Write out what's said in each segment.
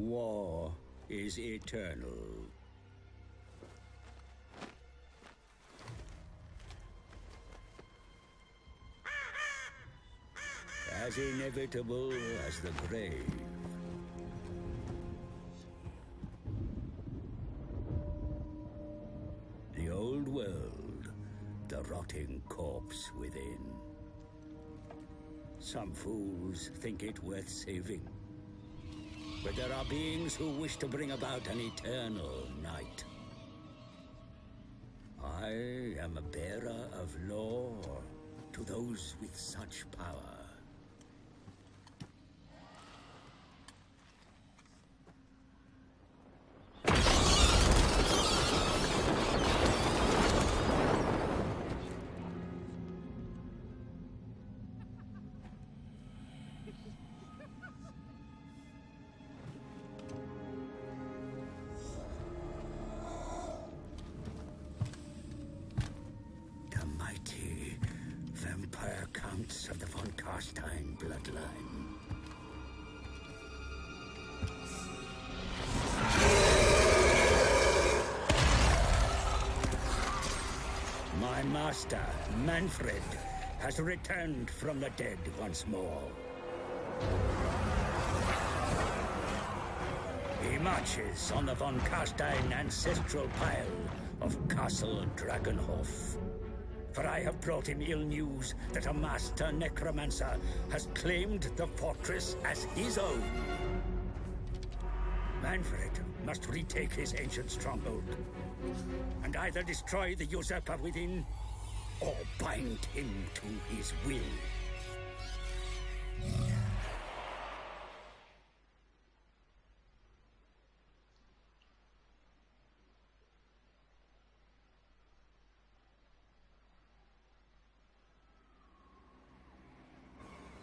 War is eternal. As inevitable as the grave. The old world, the rotting corpse within. Some fools think it worth saving. But there are beings who wish to bring about an eternal night. I am a bearer of lore to those with such power. Counts of the von Carstein bloodline. My master, Manfred, has returned from the dead once more. He marches on the von Carstein ancestral pile of Castle Dragonhof. For I have brought him ill news that a master necromancer has claimed the fortress as his own. Manfred must retake his ancient stronghold, and either destroy the usurper within, or bind him to his will.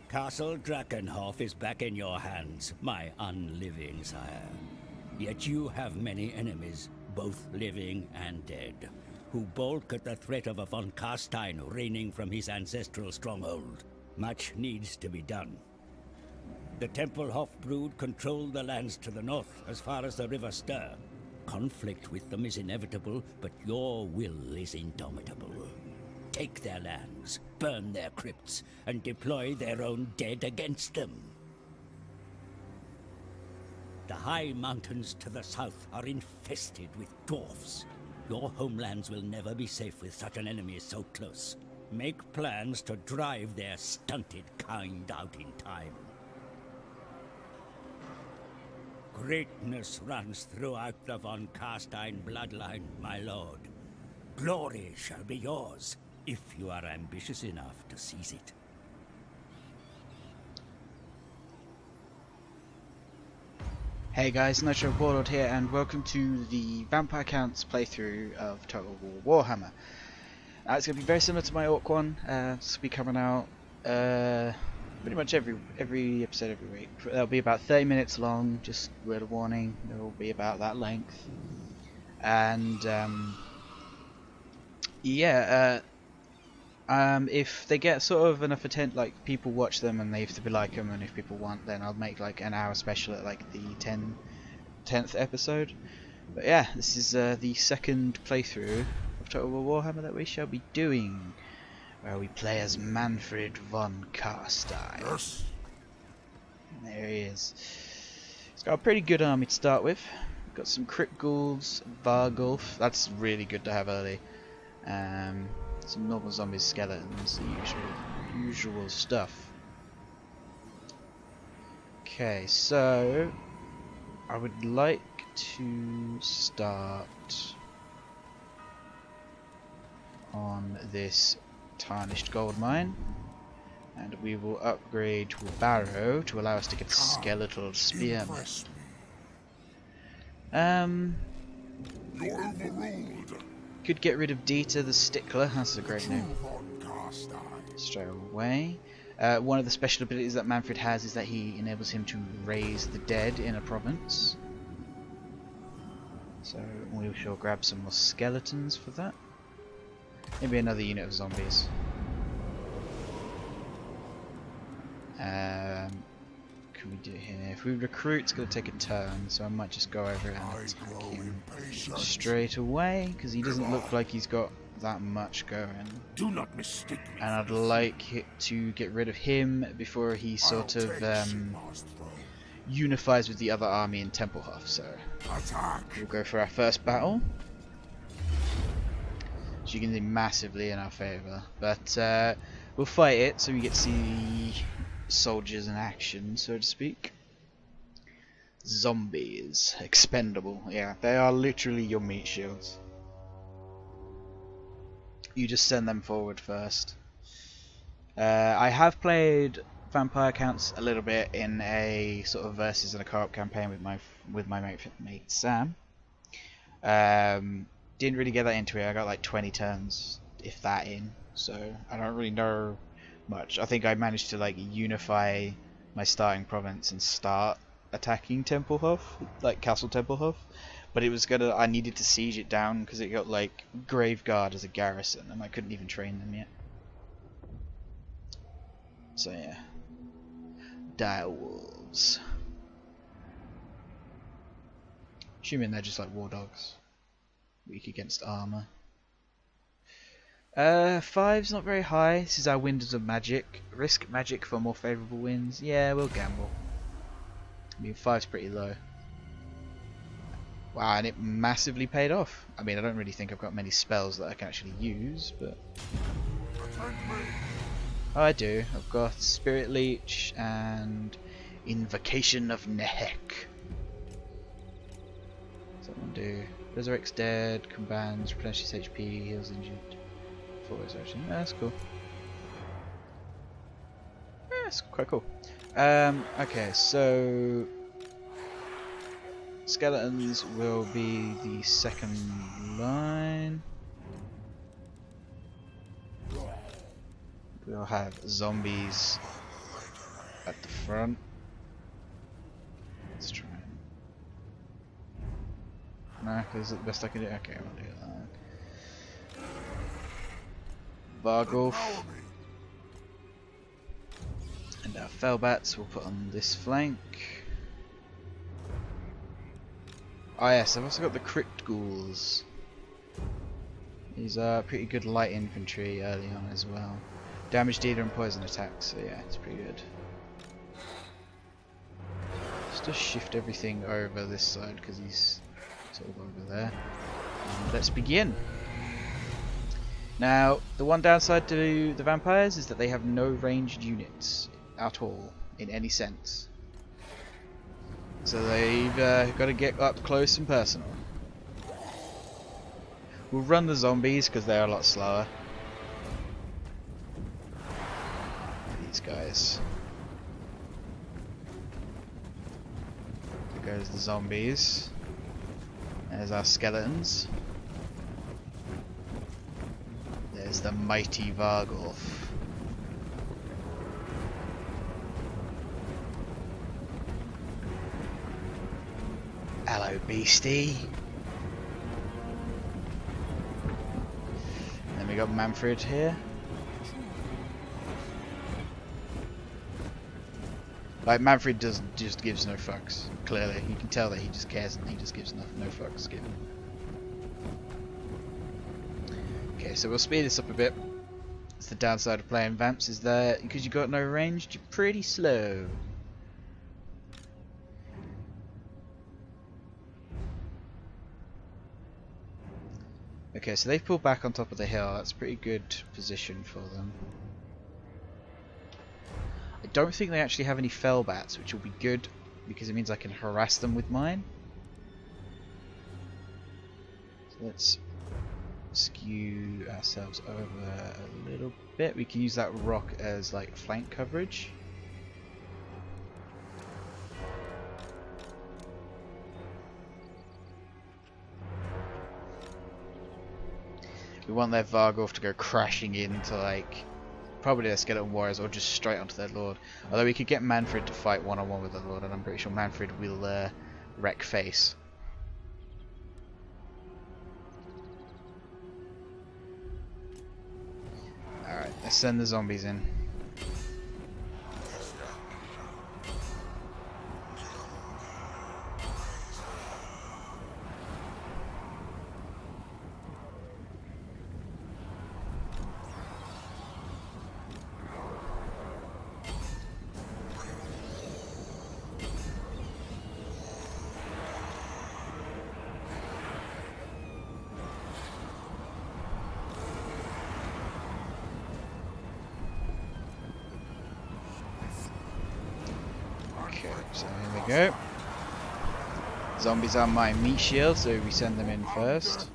Castle Drakenhof is back in your hands, my unliving sire. Yet you have many enemies, both living and dead, who balk at the threat of a von Carstein reigning from his ancestral stronghold. Much needs to be done. The Tempelhof brood control the lands to the north as far as the River Ster. Conflict with them is inevitable, but your will is indomitable. Take their lands, burn their crypts, and deploy their own dead against them. The high mountains to the south are infested with dwarfs. Your homelands will never be safe with such an enemy so close. Make plans to drive their stunted kind out in time. Greatness runs throughout the von Carstein bloodline, my lord. Glory shall be yours, if you are ambitious enough to seize it. Hey guys, Nitro Warlord here, and welcome to the Vampire Counts playthrough of Total War Warhammer. It's going to be very similar to my Orc one. This will be coming out pretty much every episode every week. They'll be about 30 minutes long, just word of warning, they'll be about that length. And if they get sort of enough attention, like people watch them and they have to be like them, and if people want, then I'll make like an hour special at like the 10th episode. But yeah, this is the second playthrough of Total War Warhammer that we shall be doing, where we play as Manfred von Carstein. Yes. There he is. He's got a pretty good army to start with. Got some Crypt Ghouls, Vargulf, that's really good to have early. Some normal zombies, skeletons, the usual stuff. Okay, so I would like to start on this tarnished gold mine, and we will upgrade to a barrow to allow us to get skeletal spearmen. You're overruled. Could get rid of Dieter the Stickler, that's a great name. Straight away. One of the special abilities that Manfred has is that he enables him to raise the dead in a province. So we shall grab some more skeletons for that. Maybe another unit of zombies. can we do here? If we recruit, it's going to take a turn, so I might just go over and attack him straight away, because he doesn't look like he's got that much going. Do not mistake me. And I'd like to get rid of him before he sort of unifies with the other army in Templehof. So we'll go for our first battle. So you can see massively in our favour, but we'll fight it so we get to see soldiers in action, so to speak. Zombies, expendable. Yeah, they are literally your meat shields. You just send them forward first. I have played vampire counts a little bit in a sort of versus and a co-op campaign with my mate Sam. Didn't really get that into it. I got like 20 turns, if that, in. So I don't really know much. I think I managed to like unify my starting province and start attacking Templehof, like Castle Templehof. But it was I needed to siege it down because it got like Graveguard as a garrison, and I couldn't even train them yet. So yeah, dire wolves. Assuming they're just like war dogs, weak against armor. 5's not very high. This is our windows of magic. Risk magic for more favourable wins. Yeah, we'll gamble. I mean, 5's pretty low. Wow, and it massively paid off. I mean, I don't really think I've got many spells that I can actually use, but... Oh, I do. I've got Spirit Leech and Invocation of Nehek. What's that one do? Resurrects dead, combines, replenishes HP, heals injured. Full resurrection. Yeah, that's cool. Yeah, that's quite cool. Okay, so... Skeletons will be the second line. We'll have zombies at the front. Let's try and... Nah, because it's the best I can do. Okay, we'll do that. Vargulf. And our Fellbats we'll put on this flank. Oh yes, I've also got the Crypt Ghouls. These are pretty good light infantry early on as well. Damage dealer and poison attacks, so yeah, it's pretty good. Just to shift everything over this side because he's sort of over there. And let's begin. Now, the one downside to the vampires is that they have no ranged units at all, in any sense. So they've got to get up close and personal. We'll run the zombies because they're a lot slower. These guys. There goes the zombies. There's our skeletons. There's the mighty Vargulf. Hello, beastie. And then we got Manfred here. Like, Manfred just gives no fucks. Clearly, you can tell that he just cares and he just gives no fucks given. Okay, so we'll speed this up a bit. It's the downside of playing Vamps is that because you got no range, you're pretty slow. Okay, so they've pulled back on top of the hill. That's a pretty good position for them. I don't think they actually have any fell bats, which will be good because it means I can harass them with mine. So let's skew ourselves over a little bit. We can use that rock as like flank coverage. We want their Vargulf to go crashing into like probably their skeleton warriors or just straight onto their lord. Although we could get Manfred to fight one-on-one with their lord, and I'm pretty sure Manfred will wreck face. Alright, let's send the zombies in. So here we go. Zombies are my meat shield, so we send them in first.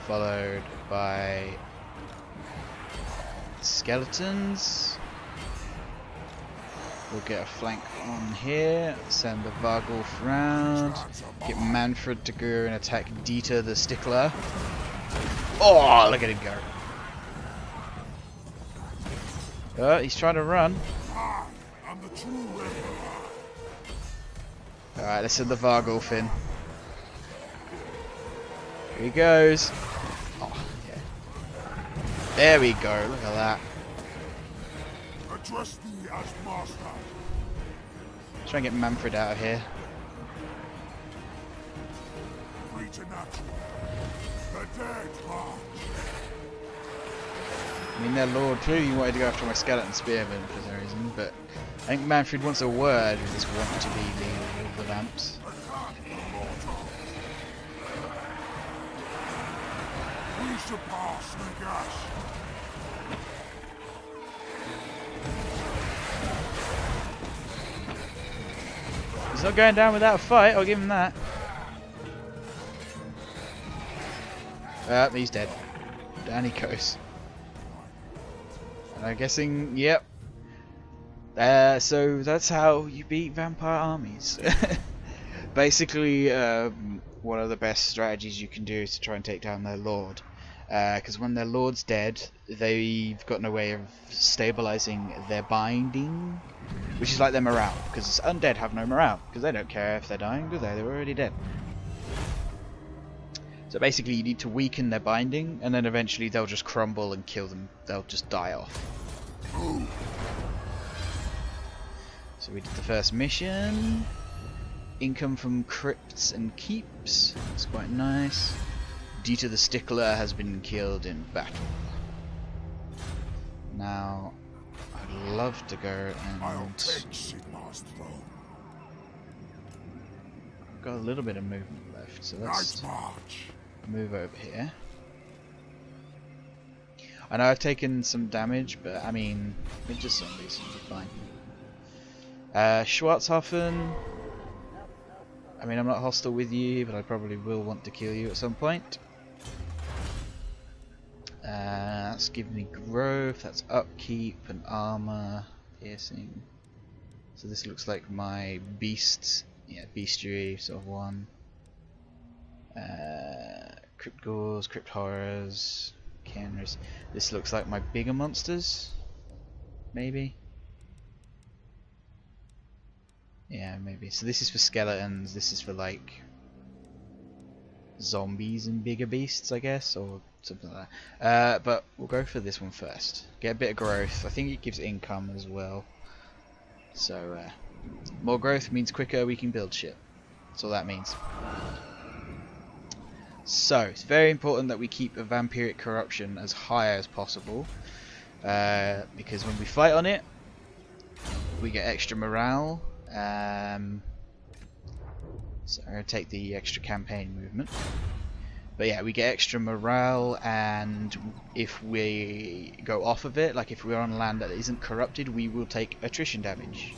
Followed by skeletons. We'll get a flank on here, send the Vargulf round, get Manfred to go and attack Dieter the Stickler. Oh, look at him go. Oh, he's trying to run. Alright, let's send the Vargulf in. Here he goes. Oh, yeah. There we go, look at that. Address thee as master. Try and get Manfred out of here. Preternatural. The dead march. I mean, their lord clearly wanted to go after my skeleton spearman for some reason, but I think Manfred wants a word with this want to be the of the vamps. We surpass Nagash. He's not going down without a fight, I'll give him that. He's dead. Down he goes. And I'm guessing, yep. So that's how you beat vampire armies. Basically, one of the best strategies you can do is to try and take down their lord. Because when their lord's dead, they've got no way of stabilizing their binding, which is like their morale. Because undead have no morale, because they don't care if they're dying, do they? They're already dead. So basically, you need to weaken their binding, and then eventually they'll just crumble and kill them. They'll just die off. So we did the first mission. Income from crypts and keeps. It's quite nice. Dieter the Stickler has been killed in battle. Now, I'd love to go and... I'll take Sigmar's throne. I've got a little bit of movement left, so let's March. move over here. I know I've taken some damage, but I mean, it's just zombies, it'll be fine. Schwarzhofen. I mean, I'm not hostile with you, but I probably will want to kill you at some point. That's giving me growth, that's upkeep and armor, piercing. So this looks like my beast, yeah, bestiary sort of one. Crypt ghouls, crypt horrors, canaries. This looks like my bigger monsters, maybe. Yeah, maybe. So this is for skeletons, this is for like zombies and bigger beasts, I guess, or something like that. But we'll go for this one first. Get a bit of growth. I think it gives income as well. So more growth means quicker we can build shit. That's all that means. So it's very important that we keep a vampiric corruption as high as possible, because when we fight on it, we get extra morale. So I'm going to take the extra campaign movement. But yeah, we get extra morale, and if we go off of it, like if we're on land that isn't corrupted, we will take attrition damage.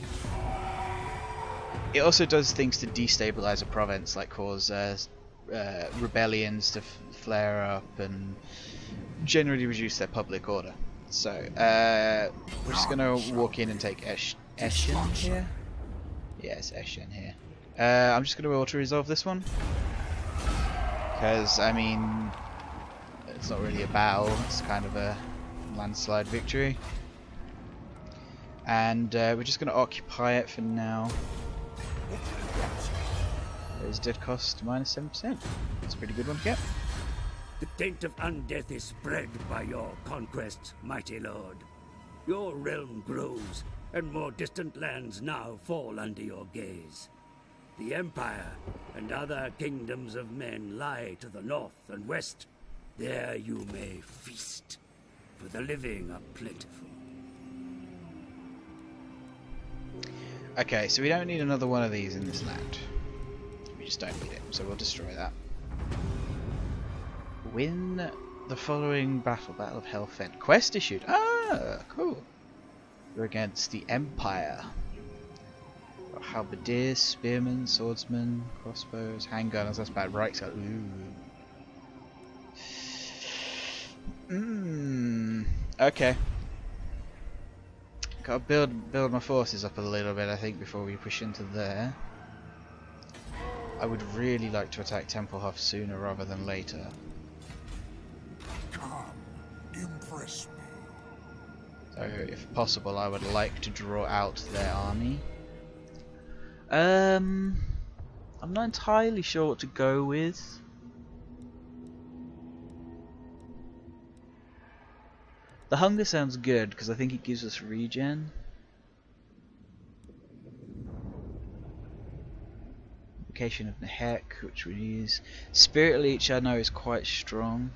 It also does things to destabilize a province, like cause rebellions to flare up and generally reduce their public order. So we're just going to walk in and take Eschen here. Yes, Eschen here. I'm just going to auto-resolve this one. Because, I mean, it's not really a battle, it's kind of a landslide victory. And we're just going to occupy it for now. There's dead cost minus 7%. That's a pretty good one to get. The taint of undeath is spread by your conquests, mighty lord. Your realm grows, and more distant lands now fall under your gaze. The Empire and other kingdoms of men lie to the north and west. There you may feast, for the living are plentiful. Okay, so we don't need another one of these in this land. We just don't need it, so we'll destroy that. Win the following battle, Battle of Hellfett. Quest issued. Ah, Ah, cool. We're against the Empire. Got halberdiers, spearmen, swordsmen, crossbows, handgunners. That's bad. Right side. Ooh. Okay. Gotta build my forces up a little bit, I think, before we push into there. I would really like to attack Templehof sooner rather than later. Come, impress me. So, if possible, I would like to draw out their army. I'm not entirely sure what to go with. The hunger sounds good because I think it gives us regen. Invocation of Nehek, which we use. Spirit Leech I know is quite strong.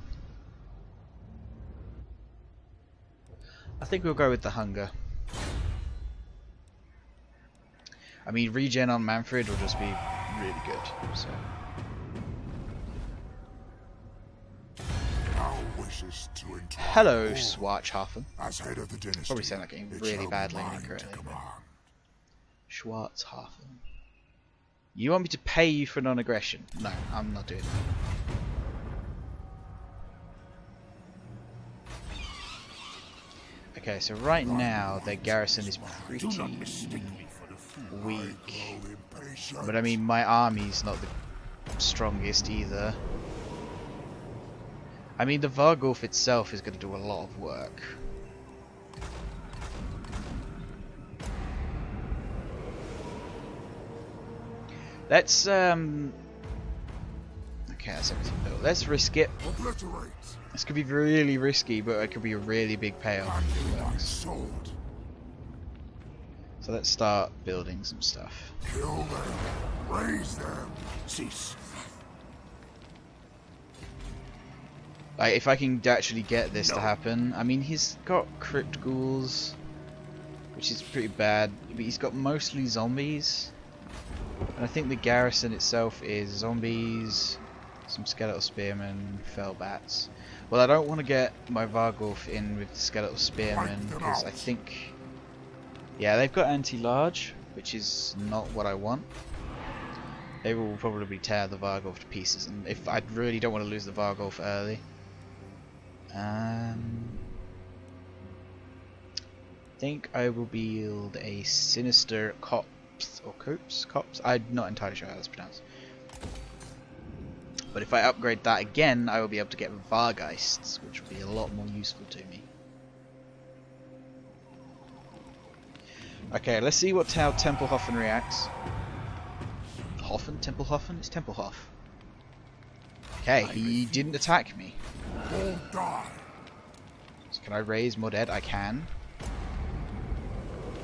I think we'll go with the hunger. I mean, regen on Manfred will just be really good. So. Hello, Schwarzhafen. As head of the dynasty, Probably sound like getting really badly incorrectly. Schwarzhafen. You want me to pay you for non-aggression? No, I'm not doing that. Okay, so right now their garrison is pretty weak. But I mean, my army's not the strongest either. I mean, the Vargulf itself is going to do a lot of work. Let's okay, that's everything built. Let's risk it. This could be really risky, but it could be a really big payoff if it works. So let's start building some stuff. Kill them, raise them, cease. Like, if I can actually get this to happen. I mean, he's got crypt ghouls, which is pretty bad, but he's got mostly zombies. And I think the garrison itself is zombies, some skeletal spearmen, fell bats. Well, I don't want to get my Vargulf in with the skeletal spearmen because I think, yeah, they've got anti-large, which is not what I want. They will probably tear the Vargulf to pieces, and if I really don't want to lose the Vargulf early. I think I will build a sinister copse or copse. I'm not entirely sure how that's pronounced. But if I upgrade that again, I will be able to get Vargeists, which will be a lot more useful to me. Okay, let's see how Templehofen reacts. Templehofen? It's Templehof. Okay, he didn't attack me. So can I raise more dead? I can.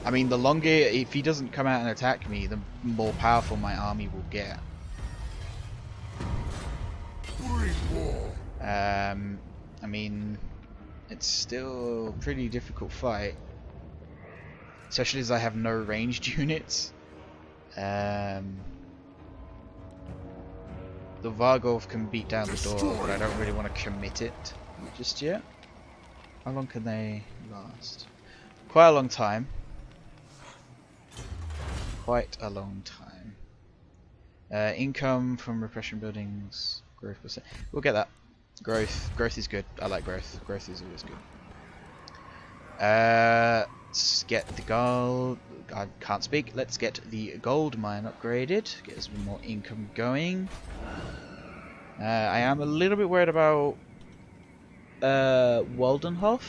I mean, the longer, if he doesn't come out and attack me, the more powerful my army will get. I mean, it's still a pretty difficult fight, especially as I have no ranged units. The Vargulf can beat down the door, but I don't really want to commit it just yet. How long can they last? Quite a long time. Quite a long time. Income from repression buildings, growth percent. We'll get that. Growth is good. I like growth. Growth is always good. Let's get the gold. I can't speak. Let's get the gold mine upgraded. Get us more income going. I am a little bit worried about Waldenhof,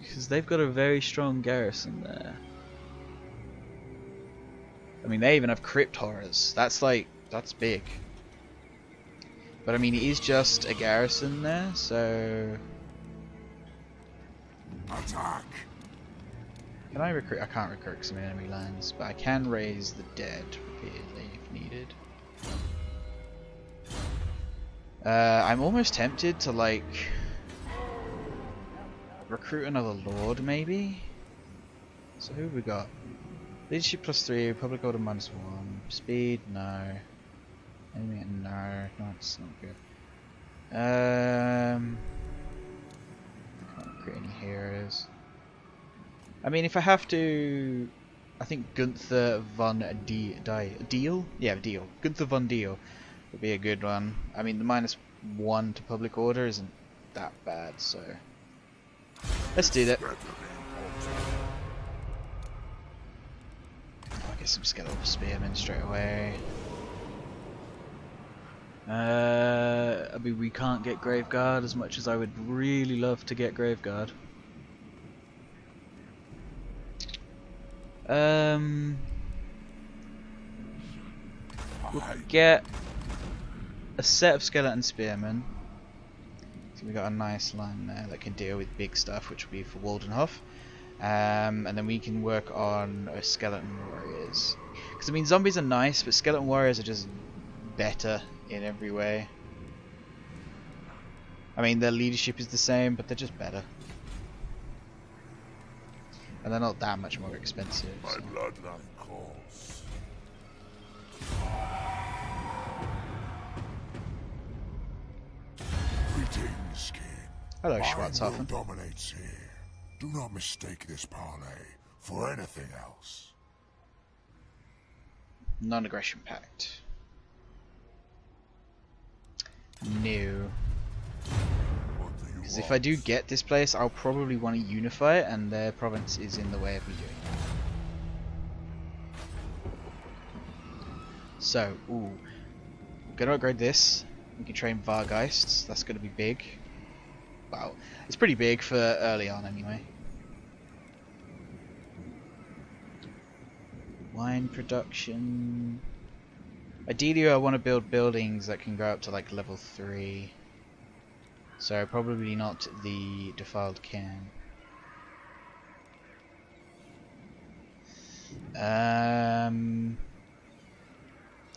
because they've got a very strong garrison there. I mean, they even have crypt horrors. That's big. But I mean, it is just a garrison there, so. Attack. Can I recruit? I can't recruit because I'm in enemy lands, but I can raise the dead repeatedly if needed. I'm almost tempted to like recruit another lord, maybe. So who have we got? Leadership +3, public order -1, speed no, enemy no, it's not good. Can't recruit any heroes. I mean, if I have to, I think Gunther von Deal? Yeah, Deal. Gunther von Deal would be a good one. I mean, the -1 to public order isn't that bad, so let's do that. I'll get some skeletal spearmen straight away. I mean, we can't get Graveguard as much as I would really love to get Graveguard. We'll get a set of skeleton spearmen. So we got a nice line there that can deal with big stuff, which will be for Waldenhof. And then we can work on skeleton warriors. Because I mean, zombies are nice, but skeleton warriors are just better in every way. I mean, their leadership is the same, but they're just better. And they're not that much more expensive. My bloodline calls. Greetings, King. Hello, My Schwarzhofen. will dominates here. Do not mistake this parley for anything else. Non-aggression pact. No. Because if I do get this place, I'll probably want to unify it, and their province is in the way of me doing it. So, ooh. Gonna upgrade this. We can train Vargeists. That's gonna be big. Wow. It's pretty big for early on, anyway. Wine production. Ideally, I want to build buildings that can go up to like level 3. So probably not the defiled cairn. I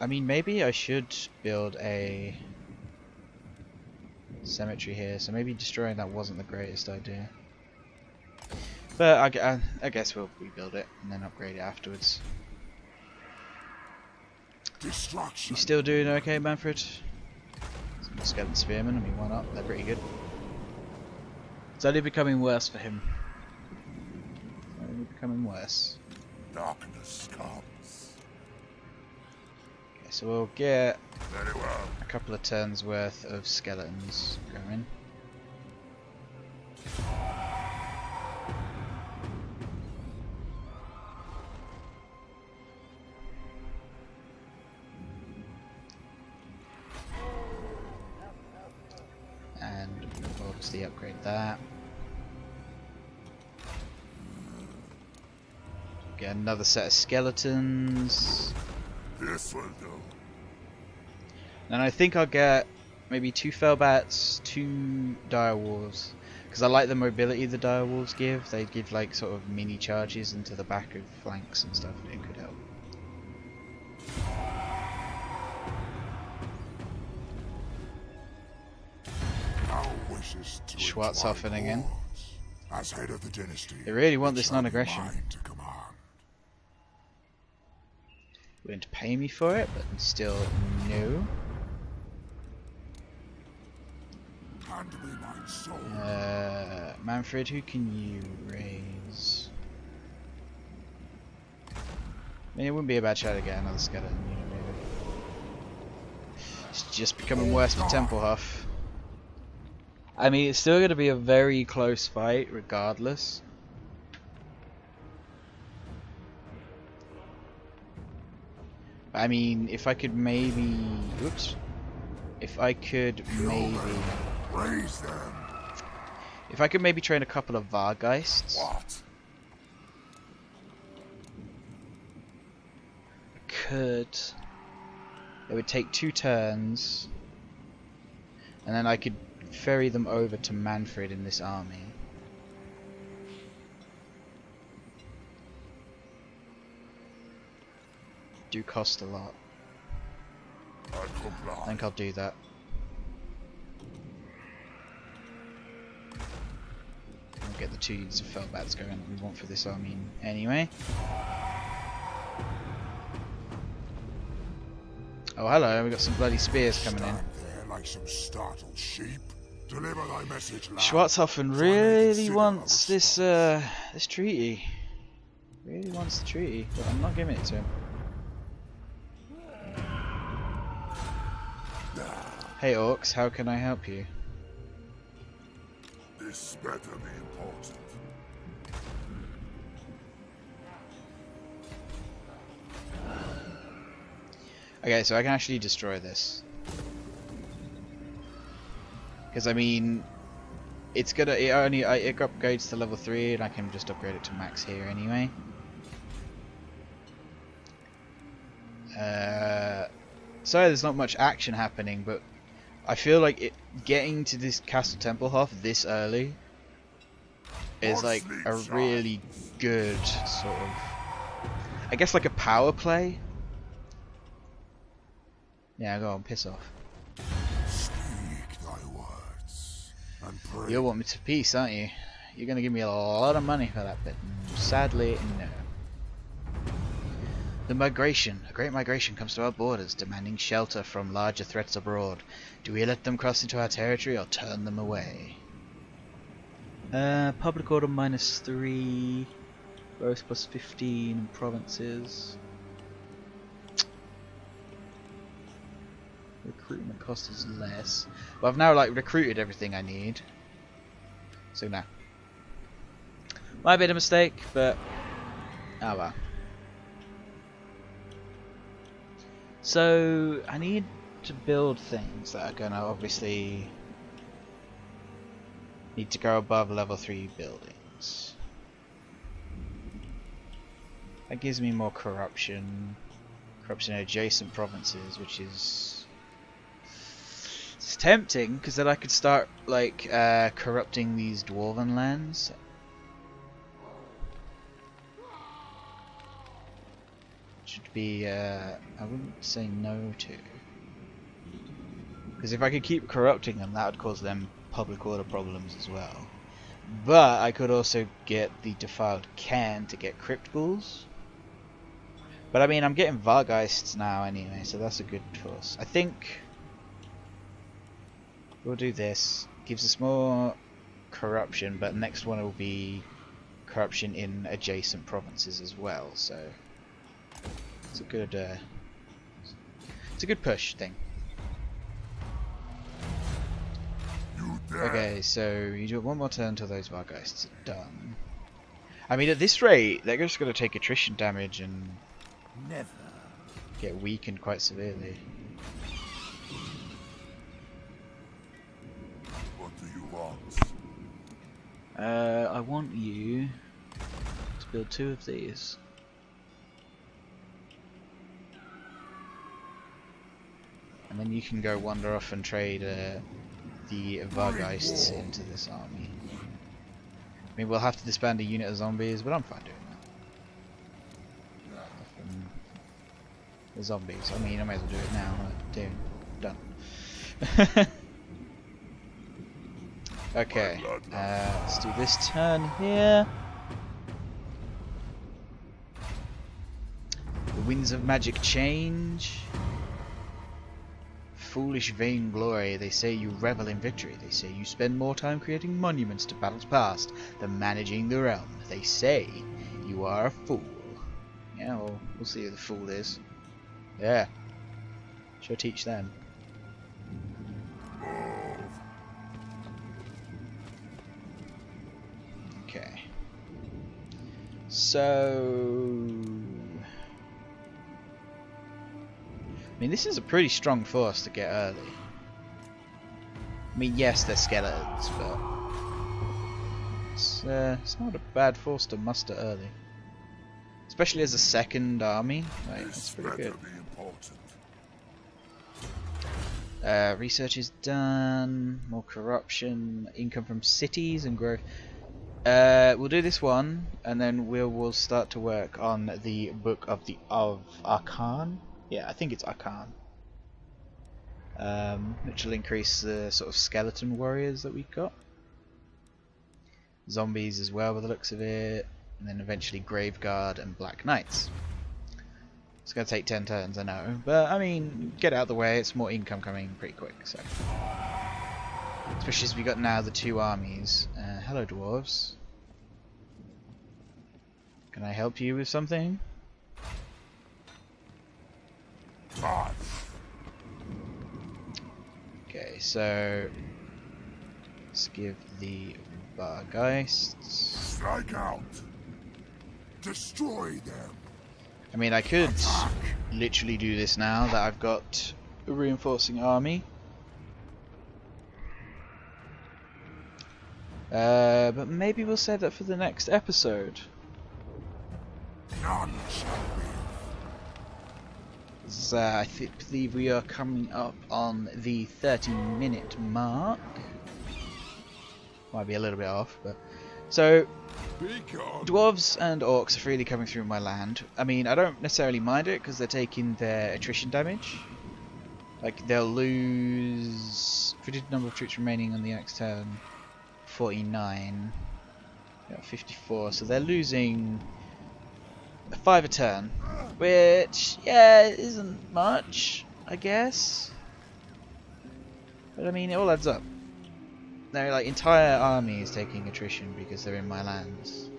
mean, maybe I should build a cemetery here. So maybe destroying that wasn't the greatest idea. But I guess we'll rebuild it and then upgrade it afterwards. Destruction. You still doing okay, Manfred? Some skeleton spearmen, I mean, why not? They're pretty good. It's only becoming worse for him. It's only becoming worse. Darkness comes. Okay, so we'll get Very well. a couple of turns worth of skeletons going. And we'll obviously upgrade that. Get another set of skeletons. This will do. And I think I'll get maybe 2 Fellbats, 2 Direwolves. Because I like the mobility the Direwolves give. They give like sort of mini charges into the back of flanks and stuff. It could help. Schwarzhofen again. As head of the dynasty, They really want it this shall be non-aggression. mine to command. Willing to pay me for it, but still no. Hand me my soul. Manfred, who can you raise? I mean, it wouldn't be a bad shot to get another skeleton unit, maybe. It's just becoming worse for Templehof. I mean, it's still going to be a very close fight, regardless. I mean, if I could maybe... Oops. If I could maybe... Raise them. If I could maybe train a couple of Vargeists. What? Could... It would take 2 turns. And then I could ferry them over to Manfred in this army. Do cost a lot. I comply. I think I'll do that. We'll get the 2 units of Fellbats going that we want for this army anyway. Oh hello, we got some bloody spears coming in. Stand there like some startled sheep. Deliver thy message loud. Schwarzhofen really wants this this treaty. Really wants the treaty, but I'm not giving it to him. Hey orcs, how can I help you? This better be important. Okay, so I can actually destroy this. Because I mean, it upgrades to level 3, and I can just upgrade it to max here anyway. Sorry, there's not much action happening, but I feel like getting to this Castle Templehof this early is like a really good sort of, I guess, like a power play. Yeah, go on, piss off. Speak thy words and pray. You'll want me to peace, aren't you? You're gonna give me a lot of money for that bit. Sadly, no. The migration. A great migration comes to our borders, demanding shelter from larger threats abroad. Do we let them cross into our territory or turn them away? Public order -3, growth +15, and provinces. Recruitment cost is less. But I've now like recruited everything I need. So now. Might have been a mistake, but oh well. So I need to build things that are gonna obviously need to go above level 3 buildings. That gives me more corruption. Corruption in adjacent provinces, which is it's tempting because then I could start like corrupting these dwarven lands. Should be I wouldn't say no to, because if I could keep corrupting them, that would cause them public order problems as well. But I could also get the defiled Cairn to get crypt ghouls. But I mean, I'm getting Vargeists now anyway, so that's a good force. I think we'll do this. Gives us more corruption, but next one will be corruption in adjacent provinces as well. So it's a good push thing. Okay, so you do it one more turn until those Vargeists are done. I mean, at this rate, they're just going to take attrition damage and Never. get weakened quite severely. What do you want? I want you to build 2 of these. And then you can go wander off and trade the Vargeists into this army. I mean, we'll have to disband a unit of zombies, but I'm fine doing that. The zombies. I mean, I may as well do it now. Done. Okay, let's do this turn here. The winds of magic change. Foolish vain glory, they say you revel in victory. They say you spend more time creating monuments to battles past than managing the realm. They say you are a fool. Yeah, well, we'll see who the fool is. Yeah. Shall teach them. Okay. So I mean, this is a pretty strong force to get early. I mean, yes, they're skeletons, but it's not a bad force to muster early. Especially as a second army, like, it's pretty good. Research is done, more corruption, income from cities and growth. We'll do this one, and then we'll start to work on the Book of Arcan. Yeah, I think it's Arcan. Which will increase the sort of skeleton warriors that we've got. Zombies as well by the looks of it. And then eventually Graveguard and Black Knights. It's going to take 10 turns, I know. But, I mean, get out of the way, it's more income coming pretty quick. So Especially as we got now the two armies. Hello, dwarves. Can I help you with something? Okay, so let's give the Bargeists. Strike out. Destroy them. I mean, I could literally do this now that I've got a reinforcing army. But maybe we'll save that for the next episode. None shall live. So I believe we are coming up on the 30-minute mark. Might be a little bit off, but so dwarves and orcs are freely coming through my land. I mean, I don't necessarily mind it because they're taking their attrition damage. Like they'll lose predicted number of troops remaining on the next turn, 49. Yeah, 54. So they're losing 5 a turn, which yeah isn't much, I guess. But I mean, it all adds up. Their like entire army is taking attrition because they're in my lands.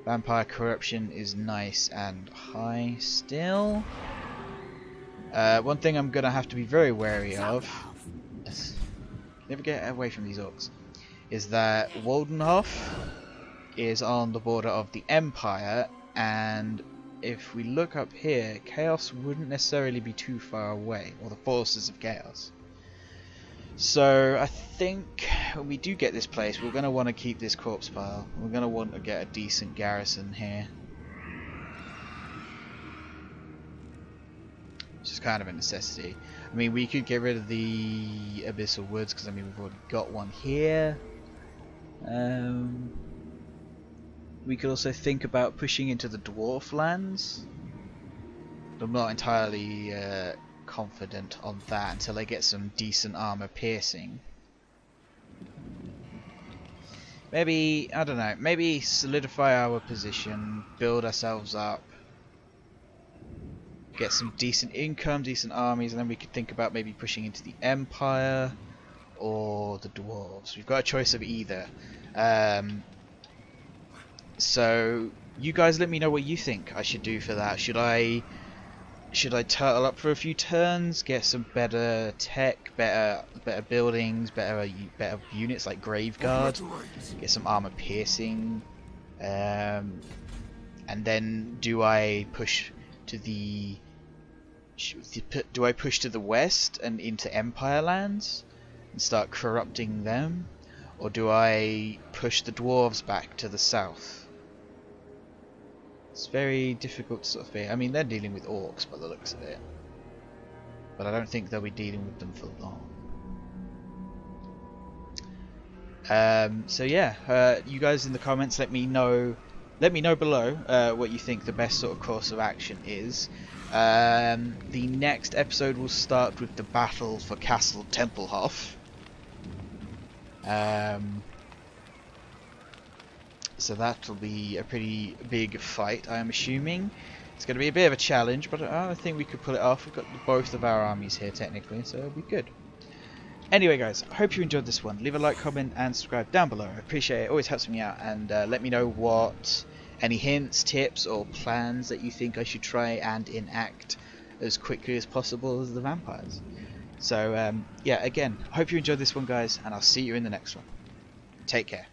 Vampire corruption is nice and high still. One thing I'm gonna have to be very wary of, never get away from these orcs, is that Waldenhof is on the border of the Empire, and if we look up here, Chaos wouldn't necessarily be too far away, or the forces of Chaos. So I think when we do get this place, we're going to want to keep this corpse pile. We're going to want to get a decent garrison here, which is kind of a necessity. I mean, we could get rid of the Abyssal Woods because I mean we've already got one here. We could also think about pushing into the dwarf lands. I'm not entirely confident on that until I get some decent armor piercing. Maybe, I don't know, maybe solidify our position, build ourselves up, get some decent income, decent armies, and then we could think about maybe pushing into the Empire or the dwarves. We've got a choice of either. So you guys let me know what you think I should do for that. Should I turtle up for a few turns, get some better tech, better buildings, better units like Graveguard, get some armor piercing, and then do I push to the west and into Empire lands and start corrupting them, or do I push the dwarves back to the south? It's very difficult to sort of figure. I mean, they're dealing with orcs by the looks of it, but I don't think they'll be dealing with them for long. So yeah, you guys in the comments, let me know below what you think the best sort of course of action is. The next episode will start with the battle for Castle Tempelhof. So that'll be a pretty big fight, I'm assuming. It's going to be a bit of a challenge, but I think we could pull it off. We've got both of our armies here technically, so it'll be good. Anyway guys, I hope you enjoyed this one. Leave a like, comment and subscribe down below. I appreciate it, always helps me out, and let me know what any hints, tips or plans that you think I should try and enact as quickly as possible as the vampires. So yeah, again, I hope you enjoyed this one guys, and I'll see you in the next one. Take care.